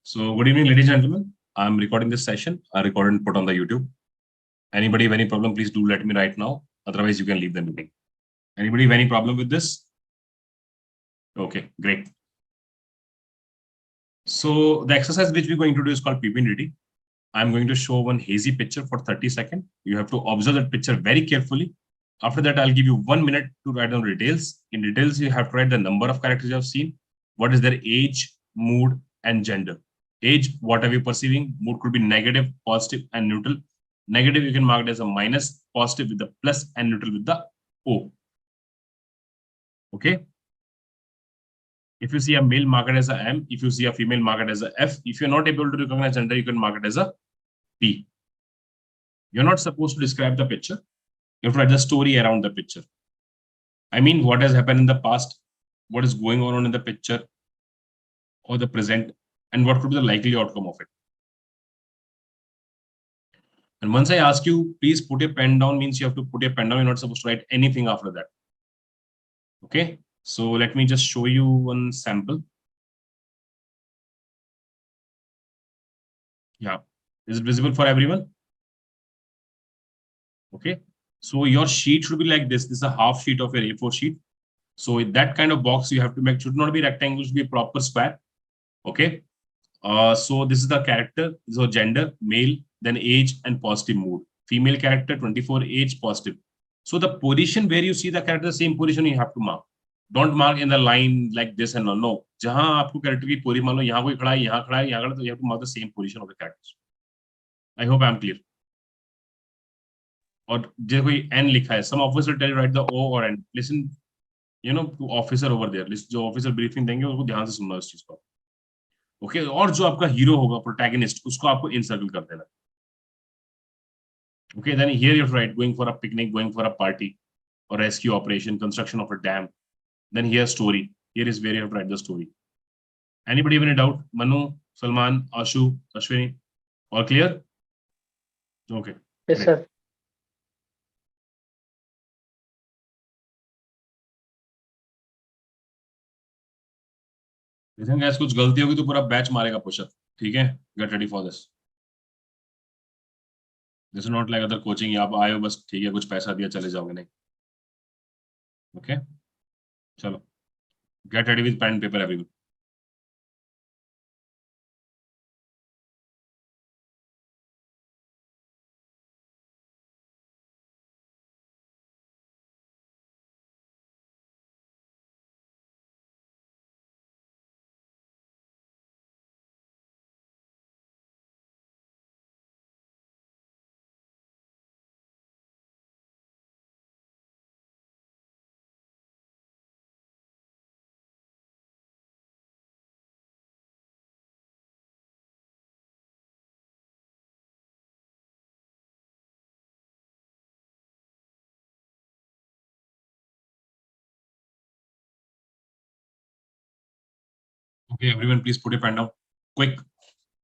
So good evening, ladies and gentlemen. I'm recording this session. I recorded and put on the YouTube. Anybody have any problem, please do let me right now. Otherwise, you can leave the meeting. Anybody have any problem with this? Okay, great. So the exercise which we're going to do is called Ppdt. I'm going to show one hazy picture for 30 seconds. You have to observe that picture very carefully. After that, I'll give you 1 minute to write down details. In details, you have to write the number of characters you have seen, what is their age, mood, and gender. Age, what are you perceiving? Mood could be negative, positive, and neutral. Negative, you can mark it as a minus, positive with the plus, and neutral with the O. Okay. If you see a male, mark it as a M. If you see a female, mark it as a F. If you're not able to recognize gender, you can mark it as a P. You're not supposed to describe the picture. You have to write the story around the picture. I mean, what has happened in the past, what is going on in the picture or the present, and what could be the likely outcome of it. And once I ask you, please put your pen down, means you have to put your pen down. You're not supposed to write anything after that. Okay, so let me just show you one sample. Yeah, is it visible for everyone? Okay, so your sheet should be like this. This is a half sheet of your A4 sheet. So with that kind of box, you have to make, should not be rectangle, should be a proper square. Okay, so this is the character, so gender, male, then age and positive mood. Female character, 24, age, positive. So the position where you see the character, the same position you have to mark. Don't mark in the line like this and all. No. जहां आपको character की पूरी मान लो यहाँ कोई खड़ा है, यहाँ खड़ा है, यहाँ खड़ा है, तो you have to mark the same position of the characters. I hope I am clear. और जो कोई N लिखा है, some officer tell you write the O or N. Listen, you know, to officer over there. Listen, जो officer briefing देंगे उसको ध्यान से सुनना इस चीज को. Okay, और जो आपका हीरो होगा, protagonist, उसको आपको encircle कर देना. Okay, then here you write going for a picnic, going for a party, or rescue operation, construction of a dam. Then here story. Here is where you have to write the story. Anybody have any doubt? Manu, Salman, Ashu, Ashwini, all clear? Okay. Yes, great. sir. I think guys कुछ गलती होगी तो पूरा batch मारेगा pushup. ठीक है? Get ready for this. This is not like other coaching. आप आए हो बस ठीक है कुछ पैसा दिया चले जाओगे नहीं. Okay? चलो. Get ready with pen and paper, everyone. Okay, everyone, please put your pen down. Quick.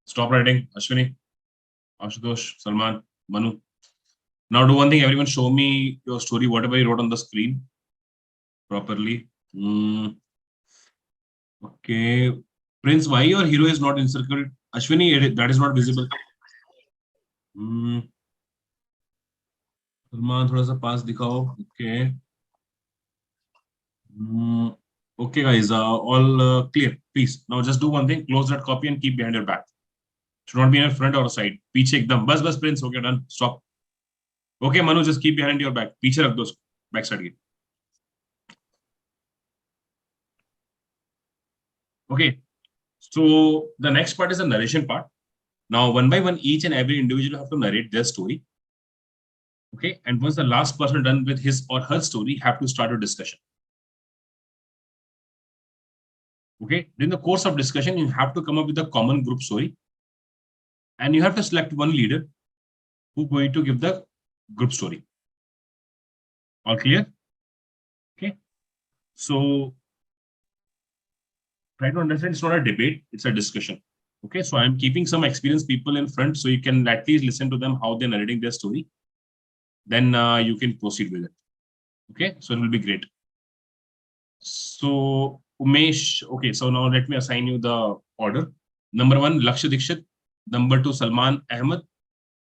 Stop writing. Ashwini, Ashutosh, Salman, Manu. Now do one thing. Everyone show me your story, whatever you wrote on the screen properly. Okay. Prince, why your hero is not encircled? Ashwini, that is not visible. Salman, थोड़ा सा पास दिखाओ. Okay. Okay, guys, all clear. Please, now just do one thing. Close that copy and keep behind your back. Should not be in your front or side. पीछे एकदम. बस Prince. Okay, done. Stop. Okay, Manu, just keep behind your back. पीछे रख दो उसको. Back side की. Okay. So the next part is the narration part. Now, one by one, each and every individual have to narrate their story. Okay, and once the last person done with his or her story, have to start a discussion. Okay, during the course of discussion, you have to come up with a common group story, and you have to select one leader who's going to give the group story. All clear? Okay, so try to understand it's not a debate, it's a discussion. Okay, so I'm keeping some experienced people in front so you can at least listen to them how they're narrating their story. Then you can proceed with it. Okay, so it will be great. So Umesh, okay, so now let me assign you the order. Number 1, Lakshya Dikshit. Number 2, Salman Ahmed.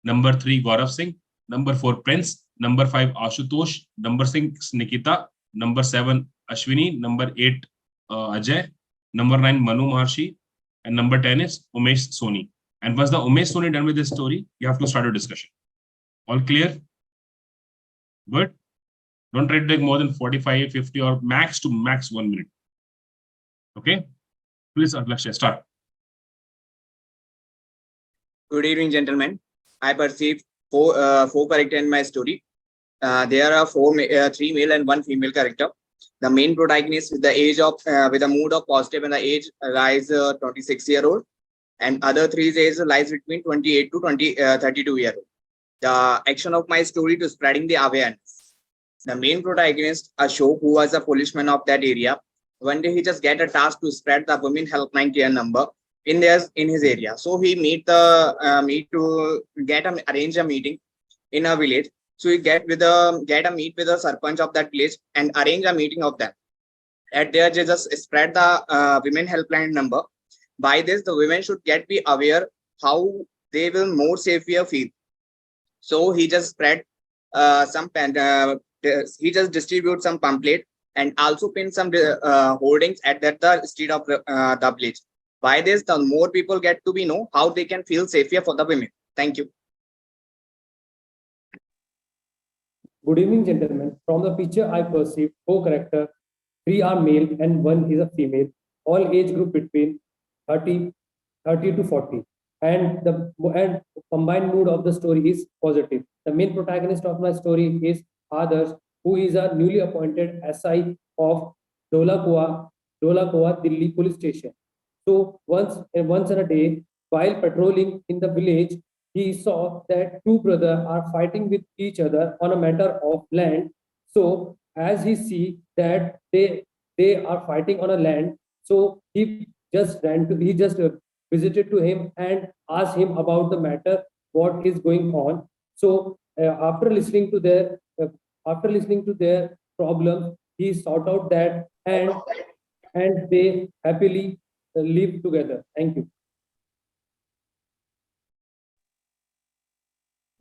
Number 3, Gaurav Singh. Number 4, Prince. Number 5, Ashutosh. Number 6, Nikita. Number 7, Ashwini. Number 8, Ajay. Number 9, Manu Maharshi. And number 10 is Umesh Soni. And once the Umesh Soni done with this story, you have to start a discussion. All clear? Good. Don't try to take more than 45, 50 or max 1 minute. Okay? Please, Lakshya, start. Good evening, gentlemen. I perceive four characters in my story. There are three male and one female character. The main protagonist with the age of with a mood of positive and the age lies 26-year-old, and other three's age lies between 28 to 32-year-old. The action of my story to spreading the awareness. The main protagonist, Ashok, who was a policeman of that area, one day he just get a task to spread the women helpline care number in his area. So he arrange a meeting in a village. So he get a meet with the sarpanch of that village and arrange a meeting of them. At there, they just spread the women helpline number. By this, the women should be aware how they will more safer feel. So he just spread he just distribute some pamphlet and also pin some hoardings at the street of the village. By this, the more people get to know how they can feel safer for the women. Thank you. Good evening, gentlemen. From the picture, I perceive four characters. 3 are male and 1 is a female. All age group between 30 to 40. And the combined mood of the story is positive. The main protagonist of my story is Adarsh, who is a newly appointed SI of Dholakua, Delhi police station. So once in a day, while patrolling in the village, he saw that two brothers are fighting with each other on a matter of land. So as he see that they are fighting on a land, so he just visited to him and asked him about the matter, what is going on. So after listening to their problems, he sought out that and they happily live together. Thank you.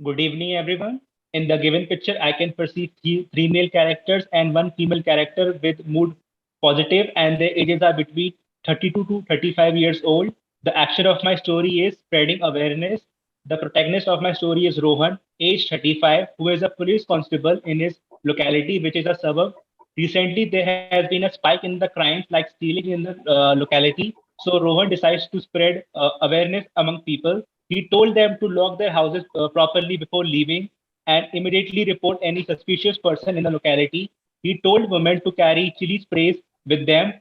Good evening, everyone. In the given picture, I can perceive three male characters and one female character with mood positive, and their ages are between 32 to 35 years old. The action of my story is spreading awareness. The protagonist of my story is Rohan, age 35, who is a police constable in his locality, which is a suburb. Recently, there has been a spike in the crimes like stealing in the locality. So Rohan decides to spread awareness among people. He told them to lock their houses properly before leaving and immediately report any suspicious person in the locality. He told women to carry chili sprays with them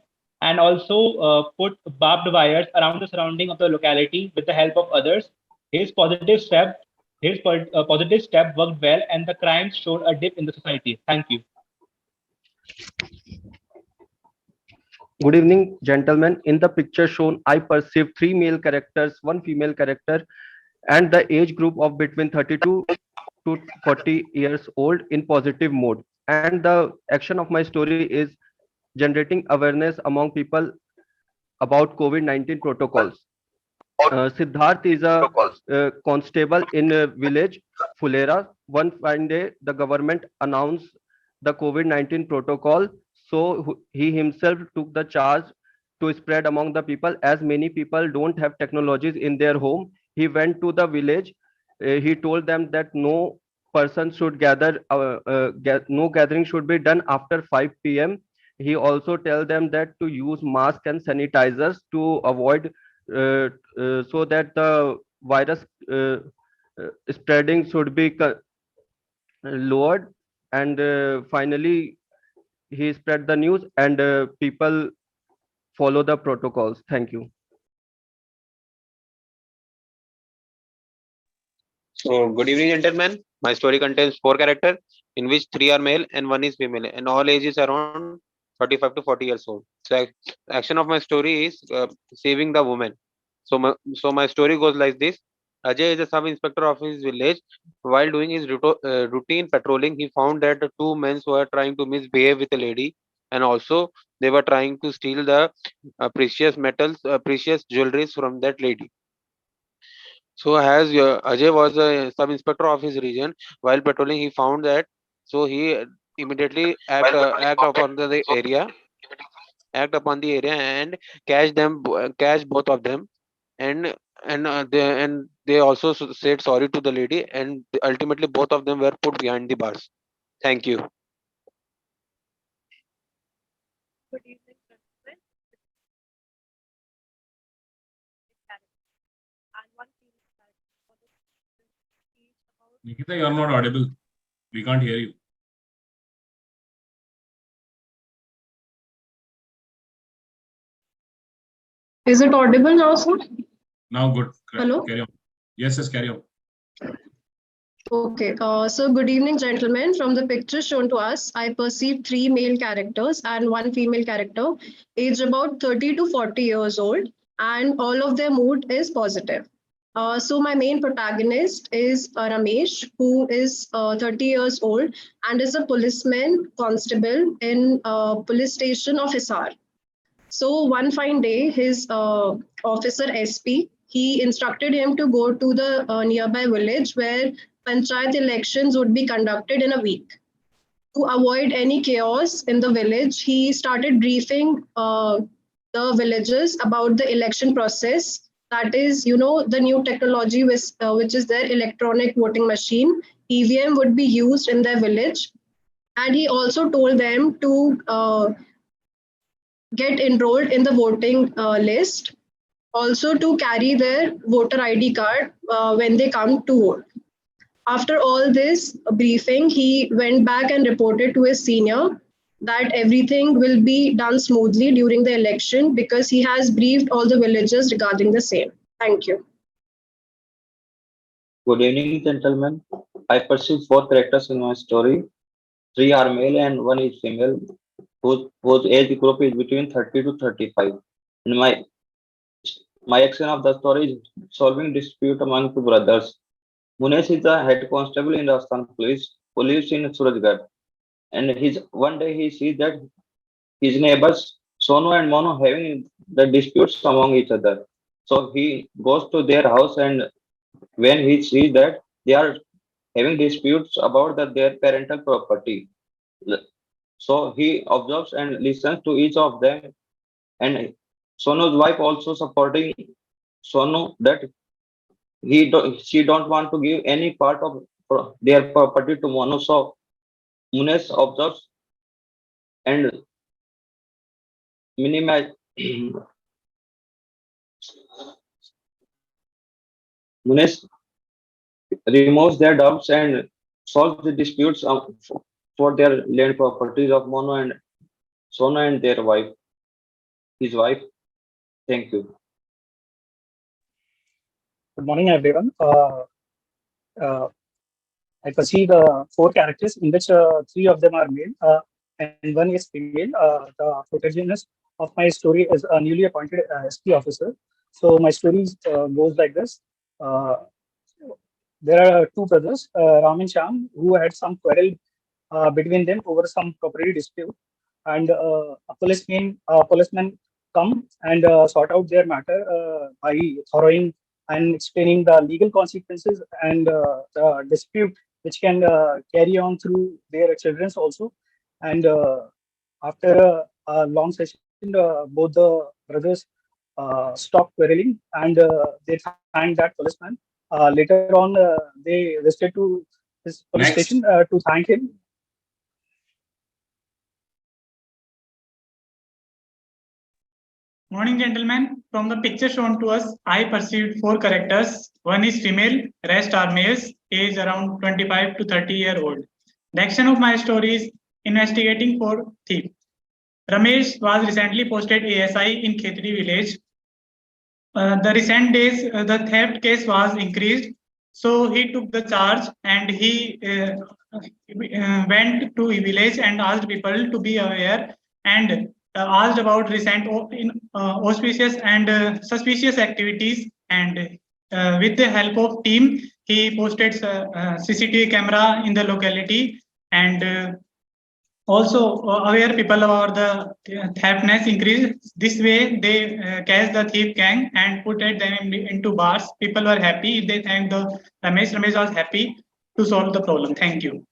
and also put barbed wires around the surrounding of the locality with the help of others. His positive step, positive step worked well, and the crimes showed a dip in the society. Thank you. Good evening, gentlemen. In the picture shown, I perceive 3 male characters, 1 female character, and the age group of between 32 to 40 years old in positive mode. And the action of my story is generating awareness among people about COVID-19 protocols. Siddharth is a constable in a village, Fulera. One fine day, the government announced the COVID-19 protocol. So he himself took the charge to spread among the people. As many people don't have technologies in their home, he went to the village. He told them that no person should gather, no gathering should be done after 5 p.m. He also tell them that to use mask and sanitizers to avoid so that the virus spreading should be lowered. And finally, he spread the news and people follow the protocols. Thank you. So, good evening, gentlemen. My story contains 4 characters, in which 3 are male and 1 is female, and all ages around 35 to 40 years old. So, action of my story is saving the woman. So my story goes like this. Ajay is a sub-inspector of his village. While doing his routine patrolling, he found that 2 men were trying to misbehave with a lady. and also they were trying to steal the precious metals, precious jewelries from that lady. So as Ajay was a sub inspector of his region, while patrolling, he found that. So he immediately act upon the area and catch both of them, and they also said sorry to the lady, and ultimately both of them were put behind the bars. Thank you. Good evening, gentlemen. And one female character for this speech about Nikita, you are not audible. We can't hear you. Is it audible now, sir? Now good. Hello? Carry on. Yes, carry on. Okay, so good evening, gentlemen. From the picture shown to us, I perceive 3 male characters and 1 female character, aged about 30 to 40 years old, and all of their mood is positive. So my main protagonist is Ramesh, who is 30 years old and is a policeman constable in police station of Hisar. So one fine day, his officer SP, he instructed him to go to the nearby village where panchayat elections would be conducted in a week. To avoid any chaos in the village, he started briefing the villagers about the election process. That is, the new technology which is their electronic voting machine. EVM would be used in their village. And he also told them to get enrolled in the voting list, also to carry their voter ID card when they come to vote. After all this briefing, he went back and reported to his senior that everything will be done smoothly during the election because he has briefed all the villagers regarding the same. Thank you. Good evening, gentlemen. I perceive 4 characters in my story. 3 are male and 1 is female, whose age group is between 30 to 35. And my action of the story is solving dispute among 2 brothers. Munesh is the head constable in Rajasthan Police, who lives in Surajgarh. And one day he sees that his neighbors Sonu and Mono having the disputes among each other. So he goes to their house, and when he sees that they are having disputes about their parental property, so he observes and listens to each of them. And Sonu's wife also supporting Sonu that she don't want to give any part of their property to Monu. So Munesh observes and minimize Munesh removes their doubts and solves the disputes for their land properties of Mono and Sona and their wife, his wife. Thank you. Good morning, everyone. Uh, I perceive 4 characters in which 3 of them are male and 1 is female. The protagonist of my story is a newly appointed SP officer. So my story goes like this. There are 2 brothers, Ram and Sham, who had some quarrel between them over some property dispute, and a policeman come and sort out their matter by throwing and explaining the legal consequences and the dispute which can carry on through their children also. And after a long session, both the brothers stopped quarreling, and they thanked that policeman. Later on, they visited to his police Next. station to thank him. Morning, gentlemen. From the picture shown to us, I perceived 4 characters. 1 is female, rest are males, age around 25 to 30-year-old. The action of my story is investigating for thief. Ramesh was recently posted ASI in Khetri village. The recent days, the theft case was increased. So he took the charge and he went to a village and asked people to be aware and asked about recent auspicious and suspicious activities. And with the help of team, he posted CCTV camera in the locality, and also aware people about the thiefness increase. This way, they catch the thief gang and put them into bars. People were happy. They thanked the Ramesh. Ramesh was happy to solve the problem. Thank you.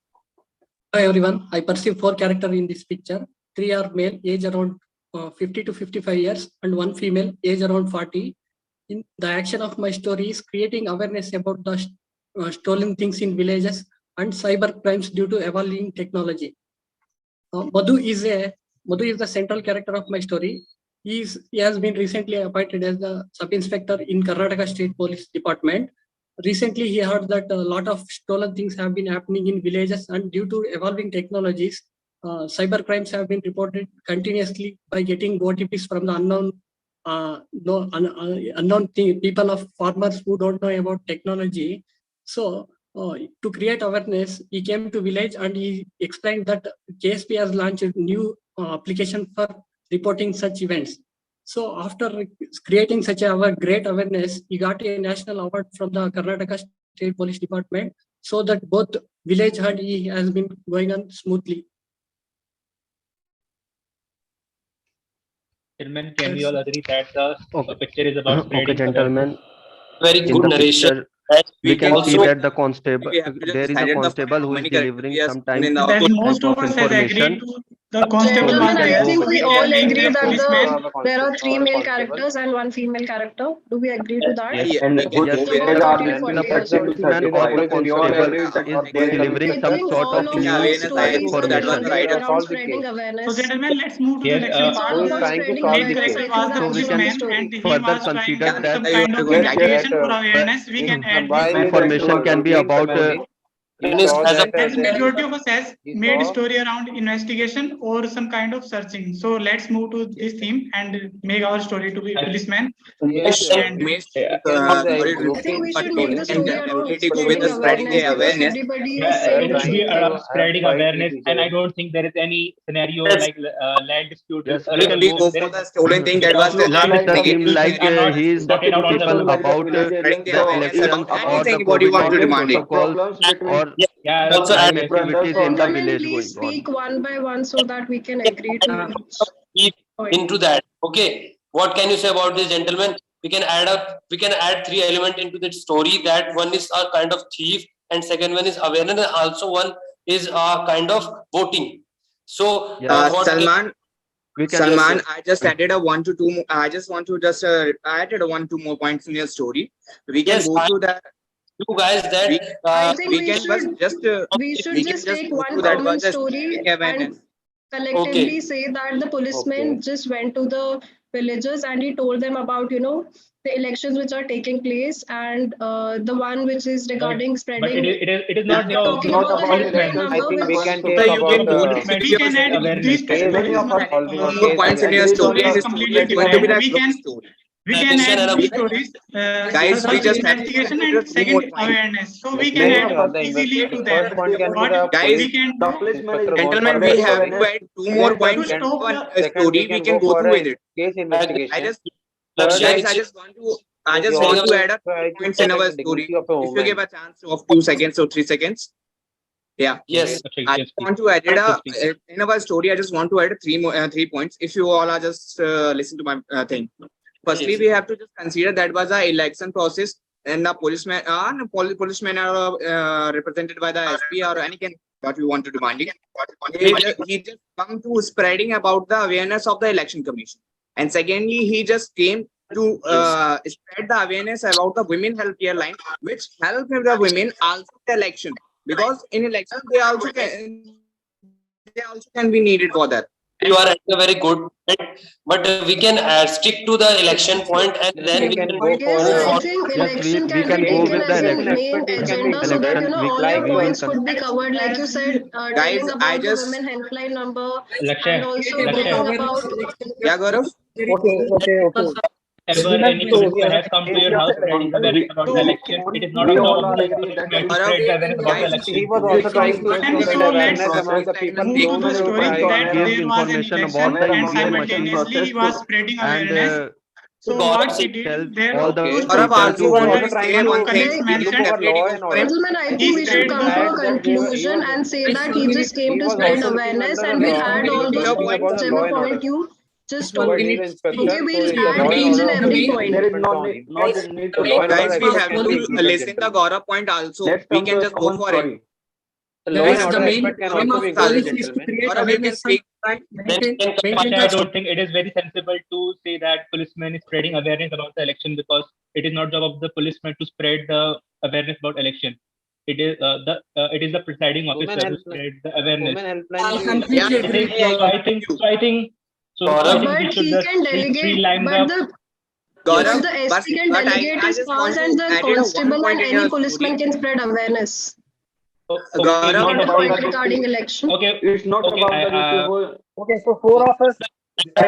Hi everyone, I perceive 4 characters in this picture. 3 are male, age around 50 to 55 years, and 1 female, age around 40. In the action of my story is creating awareness about the stolen things in villages and cyber crimes due to evolving technology. Madhu is the central character of my story. He has been recently appointed as the sub-inspector in Karnataka State Police Department. Recently, he heard that a lot of stolen things have been happening in villages, and due to evolving technologies, cyber crimes have been reported continuously by getting OTPs from the unknown people of farmers who don't know about technology. So, to create awareness, he came to village and he explained that KSP has launched a new application for reporting such events. So after creating such a great awareness, he got a national award from the Karnataka State Police Department, so that both village and he has been going on smoothly. Gentlemen, can we all agree that the picture is about Okay, spreading gentlemen. Very In good the narration. picture, we can see also- that the constable, We have to just there is a decided the constable who how is many characters delivering we have some shown in type the That most of of us has agreed information. to the constable So we was Gentlemen, can there. I go think So we we all are being agree the that policeman. there are 3 male characters and 1 female character. Do we agree to that? Yes. Yeah, And we can both Yes, go with females it. are About between 40 the years 30 old. to policeman or 35. the So we all constable agree that is there is delivering I some think sort all of of Yeah, new these awareness, right? stories So that was information. the are right around solve the spreading case. So awareness. gentlemen, let's move to the Yes, next It's part. all Who is about trying to spreading solve Main the awareness. character case? I think was the that's So we the main can policeman story. and he further was trying consider Yeah, to that's some that why you kind want to of go with investigation that. for awareness. We can add While this. he went information to can be clean about patrolling, he Finish saw as a- that As there majority of us has he made saw story around investigation or some kind of searching. So let's move to this theme and make our story to be policeman. yes, And Umesh, we can see the sorry to I group think interrupt, is we but should make we the can story patrolling, around definitely go with spreading the spreading the awareness because awareness. everybody yeah, is saying it the should trying be same to thing. spreading fight with awareness, each and other. I don't think there is any scenario Yes. like land dispute yes, related If we to go there for is, the stolen thing, that because was it land looks the dispute theme negative like are not he is sorted out talking on the people road. about spreading the the awareness elections about or the anything what you want to COVID-19 demand it. protocols Between or Yeah, the also crime add activities in the Gentlemen, village please going on. speak one by one so that we can agree to each point. into that. Okay. What can you say about this, gentlemen? We can add 3 elements into the story. That one is a kind of thief, and second one is awareness, and also one is a kind of voting. So Yes. what We can Salman, I just added a 1 to 2. I just want to just I added a 1-2 more points in your story. We can Yes, go through that. you guys that I think We we can should just take go one through that. common Was just story spreading awareness. and collectively say that the policeman just went to the villagers and he told them about the elections which are taking place and the one which is regarding but spreading it is not the talking not about the about helpline elections. I number think we which can So take you about can the policeman We can add awareness. these two case stories. of solving a more case. points in your Agreed story, on and the it's Completely going to be different. like long story. We can add these stories. Guys, we First just have to investigation consider and 2 more second points. awareness. So we let can me add the easily to the them. first point can be What the Guys, we police can do inspector goes Gentlemen, for we the have to awareness. add 2 more Next, points to into stop one the second, we story. We can can go go for through with a it. case I investigation. just Third, guys, I just you want also to add a try 2 to points in our protect the story. dignity of a If you give woman. a chance of 2 seconds or 3 seconds. Yeah. yes, I just want to add in our story. I just want to add 3 points. If you all are just listen to my thing. Firstly, Yes. we have to just consider that was a election process, and the policemen are represented by the SP or any can what we want to demand. He just come to spreading about the awareness of the election commission, and secondly, he just came to spread the awareness about the women healthcare line, which help the women also the election because in election they also can be needed for that. you are at a very good point, but we can stick to the election point, and then we can go Yes, for I move think Yes, election we can can be go taken with the as a election main agenda so that election. all We your will points could be covered, like you said, Guys, telling I about the just women helpline number and Lakshay, also Lakshay. telling about yeah, Gaurav. Okay. Ever any minister has come to your house spreading awareness about the election, it is not We a all job are of the agree that policeman to Gaurav, spread the awareness about the guys, election. he was also trying to And spread so let's awareness among the people. move to the story Try that Give there was an information election about the and EVM machines simultaneously he was spreading and awareness So God what he sake, did, there all were the two people stories. to One vote. is one colleagues mentioned. Gentlemen, I think we should come to a conclusion and say that he just came to spread awareness, and we'll add all those points, whichever point you just told. Okay, we'll add each and every point. There is no need to Guys, we have to listen the Gaurav point also. Let's We come can to a just go common for it. story. Guys, the main aim of police is to create Gaurav, you can awareness speak. and then maintain I the don't think it is very sensible to say that policeman is spreading awareness about the election, because it is not job of the policeman to spread the awareness about election. It is the presiding officer who spread the awareness. I completely agree. I think But we should he just can delegate, streamline but the Gaurav, the SC can but delegate I his just powers, want and to the add a one constable point and in your any policeman story. can spread awareness. Gaurav, Not a about point the regarding election. okay. It's not Okay, about the distribution. Okay, so four of us.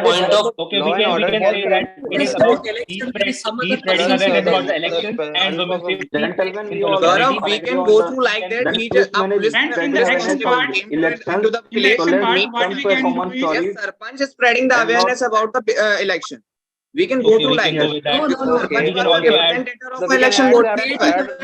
point of Okay, we can say that it is about he spreading awareness about the election and women safety. Gentlemen, in we all locality. Gaurav, we can go through like that. That He policeman a is policeman And in and the the action constable part, came elections. into the in the village. action part, let's what come we to a can common do is story. Yes, Sarpanch is spreading the And not- awareness about the election. We can go Okay, through we like can go that. with that. No. Sarpanch We can was the also add representative of election board.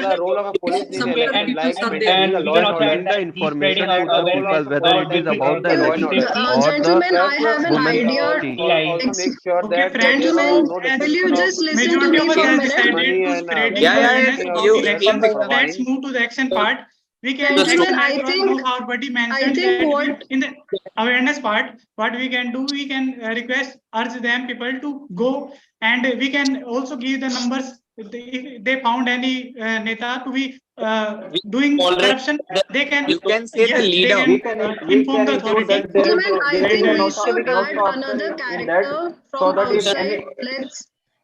the role of a police in Some other election, people like are maintaining there. the we law can and also order. add Giving the that he's spreading information to the awareness people, whether it is about the women election safety. or Gentlemen, I the have an women's idea. safety. Also make sure Okay, that friends, Gentlemen, no as will you just listen to majority me of us for a has minute? decided to and, spreading Yeah, awareness yeah, about you election, speak. let's move to the action part. We can Gentlemen, action I as think- no how buddy I mentioned think that what in the awareness part, what we can do, we can request, urge them people to go, and we can also give the numbers. If they found any neta to be doing already corruption, they can. You can say the Yes, leader. they can inform the authority. Gentlemen, I think And, we should add another character from outside.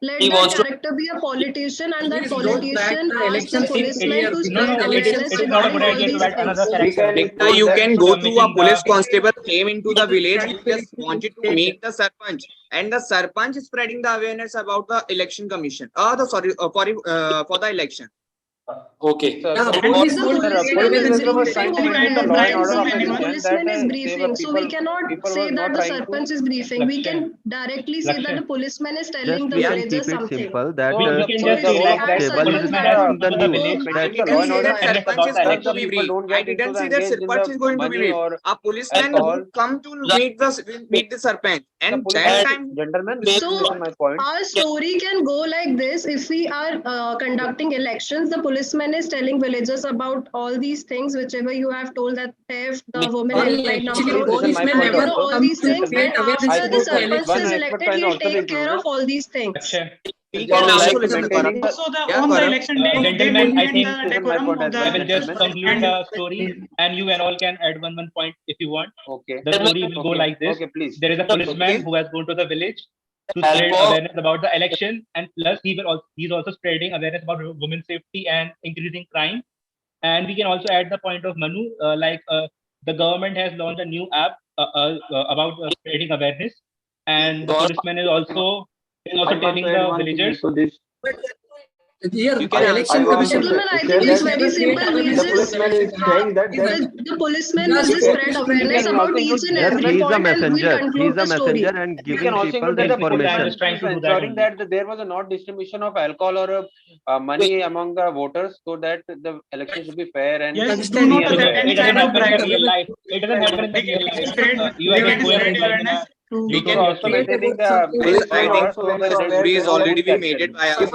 Let He that wants to- character be a politician, and that Please don't drag politician the asks the elections in policeman here. to No, spread no, awareness It is not a regarding good all idea these to add another things. character. Nikta, you can go through a police constable came into the village. Can He just wanted to meet the sarpanch, and the sarpanch is spreading the awareness about the election commission. For the election. Okay. Yeah, If police the don't policeman create is awareness. briefing to over add there, the we law and can order say of that the anyone, policeman is briefing. So we cannot say that the sarpanch is briefing. We can directly say that the policeman is telling Just the we can villagers keep it something. simple that We can So just if say we like add that Table sarpanch is there, in the the news. village. I That didn't say that awareness sarpanch about is the going to election. be briefed. I didn't say that sarpanch is going to be briefed. A policeman alcohol. who come to meet the sarpanch, and that time. Gentlemen, So listen my point. our story can go like this. If we are conducting elections, the policeman is telling villagers about all these things, whichever you have told, that theft, the women helpline Actually, number, policemen and never all come these to things. create And awareness after the about the sarpanch election. is elected, he'll take care of all these things. Akshay. We can also listen to maintaining Gaurav. Also, Yeah, on the Gaurav. election day, they Gentlemen, I maintain think the this is my decorum point of as the. well. I will just conclude and the story, and you and all can add one point if you want. Okay. The story will go Okay. like this. Okay, please. There is a policeman Okay. who has gone to the village to Help spread of- awareness about the election, and plus he's also spreading awareness about women's safety and increasing crime. And we can also add the point of Manu, the government has launched a new app about spreading awareness, and the policeman is also I want telling to add the one thing villagers. into this. Here, You can the election answer. commission. Gentlemen, I Say think it's that very simple. We the policeman is just saying that the policeman will just spread awareness about each and Just every he is a point, and we'll messenger. He conclude is the a story. messenger and we giving can also people include the that the information. policeman I'm just trying to do is that ensuring only. that there was a not distribution of alcohol or money among the voters, so that the election should be fair and Yes, do not Understand. accept any It doesn't kind of happen in the bribe. real life. It doesn't happen in the They real can life. spread, You are they just can going spread like in a awareness to. We can also maintaining the Guys, I think so that the story is already been made by us.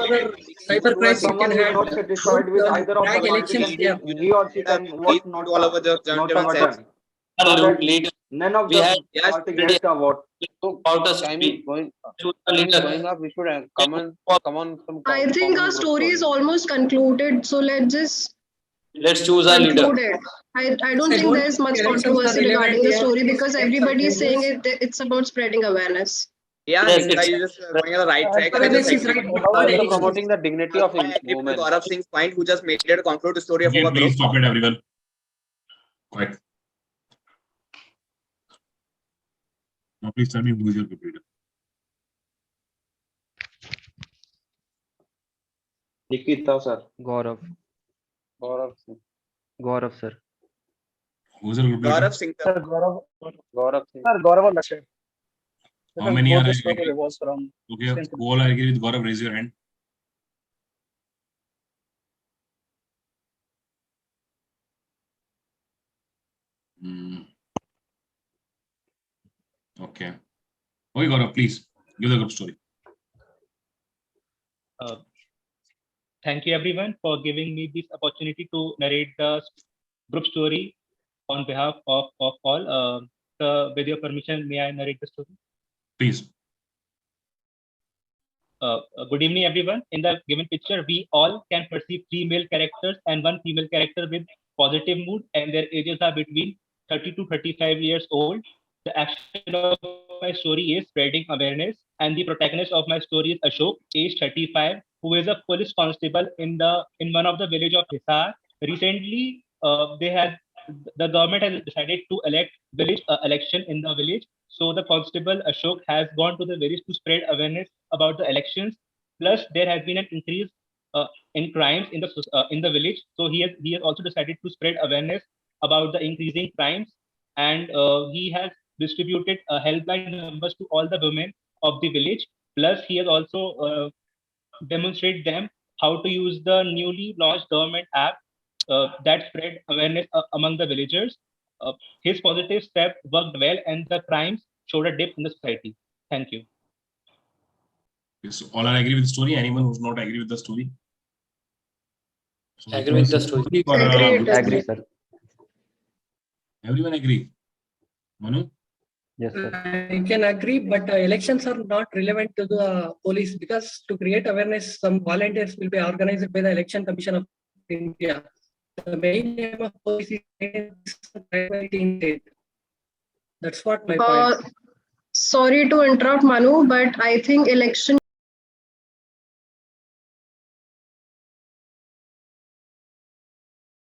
Cyber crimes you someone can who is have. not satisfied with either of the Drag party, elections then here. he or she can vote not all over the not gentleman's a button. So that Leader. none of We the had Yes, party gets the vote. So about a time speed. is going Choose a leader. up. We should come on some I think our story is almost concluded, so let's just Let's choose a leader. conclude it. I don't think there's much controversy regarding the story, because everybody is saying it's about spreading awareness. yeah, Yes, Nikta, it's- you just going on the right track. I Awareness just is agree. right about the elections. promoting the dignity of I agree with women. Gaurav Singh's point, who just made it a conclude the story of Okay, our group. please stop it, everyone. Quiet. Now, please tell me who is your group leader. Nikita sir. Gaurav. Gaurav sir. Who is your group leader? Gaurav Singh. Sir, Gaurav. Gaurav Singh. Sir, Gaurav Lakshay. How many both are the story agree? revolves around Okay, same who all are agree with Gaurav? Raise your hand. Okay. Okay, Gaurav, please give the group story. Thank you everyone for giving me this opportunity to narrate the group story on behalf of all. With your permission, may I narrate the story? Please. Good evening, everyone. In the given picture, we all can perceive 3 male characters and 1 female character with positive mood, and their ages are between 30 to 35 years old. The action of my story is spreading awareness, and the protagonist of my story is Ashok, age 35, who is a police constable in one of the village of Hisar. Recently, the government has decided to elect village election in the village. So the constable Ashok has gone to the village to spread awareness about the elections. Plus, there has been an increase in crimes in the village. So he has also decided to spread awareness about the increasing crimes, and he has distributed helpline numbers to all the women of the village. Plus, he has also demonstrated them how to use the newly launched government app that spread awareness among the villagers. His positive step worked well, and the crimes showed a dip in the society. Thank you. So all are agree with the story. Anyone who's not agree with the story? So Agree with the story. Agree, sir. Everyone agree. Manu? Yes, sir. I can agree, but elections are not relevant to the police because to create awareness, some volunteers will be organized by the Election Commission of India. The main aim of police is in state. That's what my point. Sorry to interrupt, Manu, but I think election